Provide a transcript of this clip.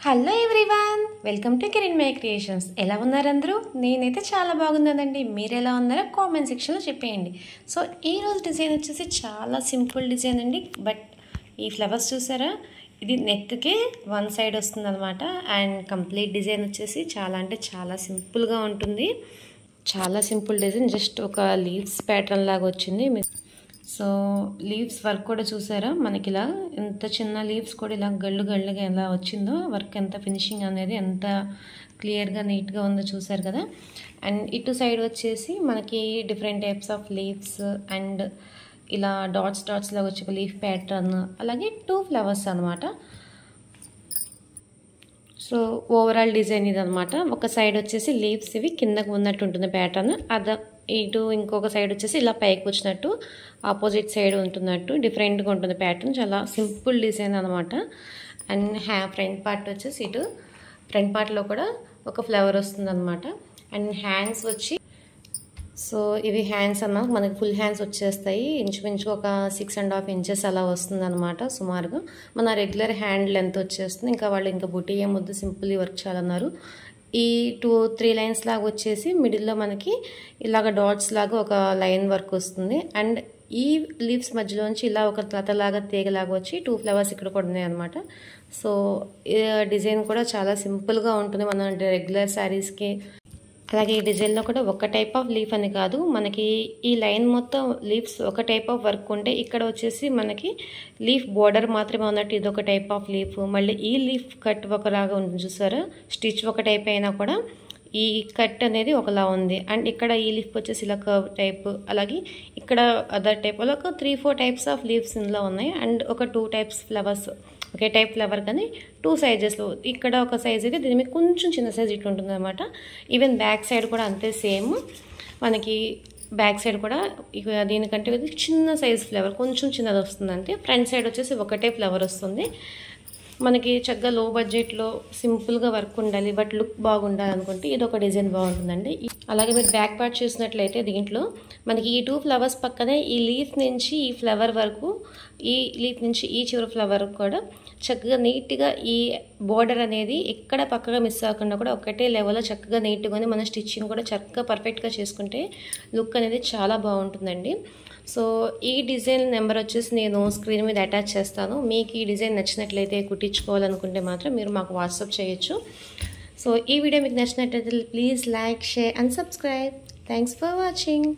Hello everyone, welcome to Kiran my creations. ఎలా ఉన్నారు అందరూ? నేనైతే చాలా బాగున్నానండి. మీరు ఎలా ఉన్నారో కామెంట్ సెక్షన్లో చెప్పేయండి. సో ఈరోజు డిజైన్ వచ్చేసి చాలా సింపుల్ డిజైన్ అండి. బట్ ఈ ఫ్లవర్స్ చూసారా, ఇది నెక్కి వన్ సైడ్ వస్తుంది అనమాట. అండ్ కంప్లీట్ డిజైన్ వచ్చేసి చాలా అంటే చాలా సింపుల్గా ఉంటుంది. చాలా సింపుల్ డిజైన్, జస్ట్ ఒక లీవ్స్ ప్యాటర్న్ లాగా వచ్చింది. సో లీవ్స్ వర్క్ కూడా చూసారా, మనకి ఇలా ఎంత చిన్న లీవ్స్ కూడా ఇలా గళ్ళు గళ్ళుగా ఎలా వచ్చిందో వర్క్, ఎంత ఫినిషింగ్ అనేది ఎంత క్లియర్గా నీట్గా ఉందో చూసారు కదా. అండ్ ఇటు సైడ్ వచ్చేసి మనకి different types of leaves and ఇలా డాట్స్ డాట్స్ లాగా వచ్చి ఒక లీఫ్ ప్యాటర్న్, అలాగే 2 ఫ్లవర్స్ అనమాట. సో ఓవరాల్ డిజైన్ ఇది అనమాట. ఒక సైడ్ వచ్చేసి లీవ్స్ ఇవి కిందకు ఉన్నట్టు ఉంటుంది ప్యాటర్న్, ఇటు ఇంకొక సైడ్ వచ్చేసి ఇలా పైకి వచ్చినట్టు ఆపోజిట్ సైడ్ ఉంటున్నట్టు డిఫరెంట్గా ఉంటుంది ప్యాటర్న్. చాలా సింపుల్ డిజైన్ అనమాట. అండ్ ఫ్రంట్ పార్ట్ వచ్చేసి ఇటు ఫ్రంట్ పార్ట్లో కూడా ఒక ఫ్లవర్ వస్తుంది అనమాట. అండ్ హ్యాండ్స్ వచ్చి, సో ఇవి హ్యాండ్స్ అన్నమాట, మనకి ఫుల్ హ్యాండ్స్ వచ్చేస్తాయి. ఇంచుమించుగా ఒక 6.5 ఇంచెస్ అలా వస్తుంది అనమాట సుమారుగా. మన రెగ్యులర్ హ్యాండ్ లెంత్ వచ్చేస్తుంది. ఇంకా వాళ్ళు ఇంకా బుటీ ఏమొద్దు, సింపుల్ వర్క్ చాలన్నారు. ఈ 2-3 లైన్స్ లాగా వచ్చేసి మిడిల్లో మనకి ఇలాగ డాట్స్ లాగా ఒక లైన్ వర్క్ వస్తుంది. అండ్ ఈ లీవ్స్ మధ్యలోంచి ఇలా ఒక లతలాగా తీగలాగా వచ్చి 2 ఫ్లవర్స్ ఇక్కడ కూడా ఉన్నాయి అనమాట. సో డిజైన్ కూడా చాలా సింపుల్గా ఉంటుంది మన రెగ్యులర్ శారీస్కి. అలాగే ఈ డిజైన్లో కూడా ఒక టైప్ ఆఫ్ లీఫ్ అని కాదు, మనకి ఈ లైన్ మొత్తం లీవ్స్ ఒక టైప్ ఆఫ్ వర్క్ ఉంటే ఇక్కడ వచ్చేసి మనకి లీఫ్ బోర్డర్ మాత్రమే ఉన్నట్టు ఇది ఒక టైప్ ఆఫ్ లీఫ్. మళ్ళీ ఈ లీఫ్ కట్ ఒకలాగా ఉంటుంది చూసారా, స్టిచ్ ఒక టైప్ అయినా కూడా ఈ కట్ అనేది ఒకలా ఉంది. అండ్ ఇక్కడ ఈ లీఫ్ వచ్చేసి ఇలా కర్వ్ టైప్, అలాగే ఇక్కడ అదర్ టైప్, అలా ఒక 3-4 టైప్స్ ఆఫ్ లీవ్స్ ఇందులో ఉన్నాయి. అండ్ ఒక 2 టైప్స్ ఫ్లవర్స్, ఒకే టైప్ ఫ్లవర్ కానీ 2 సైజెస్లో, ఇక్కడ ఒక సైజ్ అయితే దీని మీద కొంచెం చిన్న సైజ్ ఇట్లా ఉంటుంది అనమాట. ఈవెన్ బ్యాక్ సైడ్ కూడా అంతే సేమ్, మనకి బ్యాక్ సైడ్ కూడా దీనికంటే చిన్న సైజ్ ఫ్లవర్, కొంచెం చిన్నది వస్తుంది అంతే. ఫ్రంట్ సైడ్ వచ్చేసి ఒకటే ఫ్లవర్ వస్తుంది. మనకి చక్కగా లో బడ్జెట్లో సింపుల్గా వర్క్ ఉండాలి బట్ లుక్ బాగుండాలి అనుకుంటే ఇది ఒక డిజైన్ బాగుంటుందండి. అలాగే మీరు బ్యాక్ పార్ట్ చూసినట్లయితే దీంట్లో మనకి ఈ 2 ఫ్లవర్స్ పక్కనే ఈ లీఫ్ నుంచి ఈ ఫ్లవర్ వరకు, ఈ లీఫ్ నుంచి ఈ చివరి ఫ్లవర్ కూడా చక్కగా నీట్గా ఈ బోర్డర్ అనేది ఎక్కడ పక్కగా మిస్ అవ్వకుండా కూడా ఒకటే లెవెల్లో చక్కగా నీట్గా మన స్టిచ్చింగ్ కూడా చక్కగా పర్ఫెక్ట్గా చేసుకుంటే లుక్ అనేది చాలా బాగుంటుందండి. సో ఈ డిజైన్ నెంబర్ వచ్చేసి నేను స్క్రీన్ మీద అటాచ్ చేస్తాను. మీకు ఈ డిజైన్ నచ్చినట్లయితే కుట్టించుకోవాలనుకుంటే మాత్రం మీరు మాకు వాట్సాప్ చేయొచ్చు. సో ఈ వీడియో మీకు నచ్చినట్లయితే please like, share and subscribe. Thanks for watching.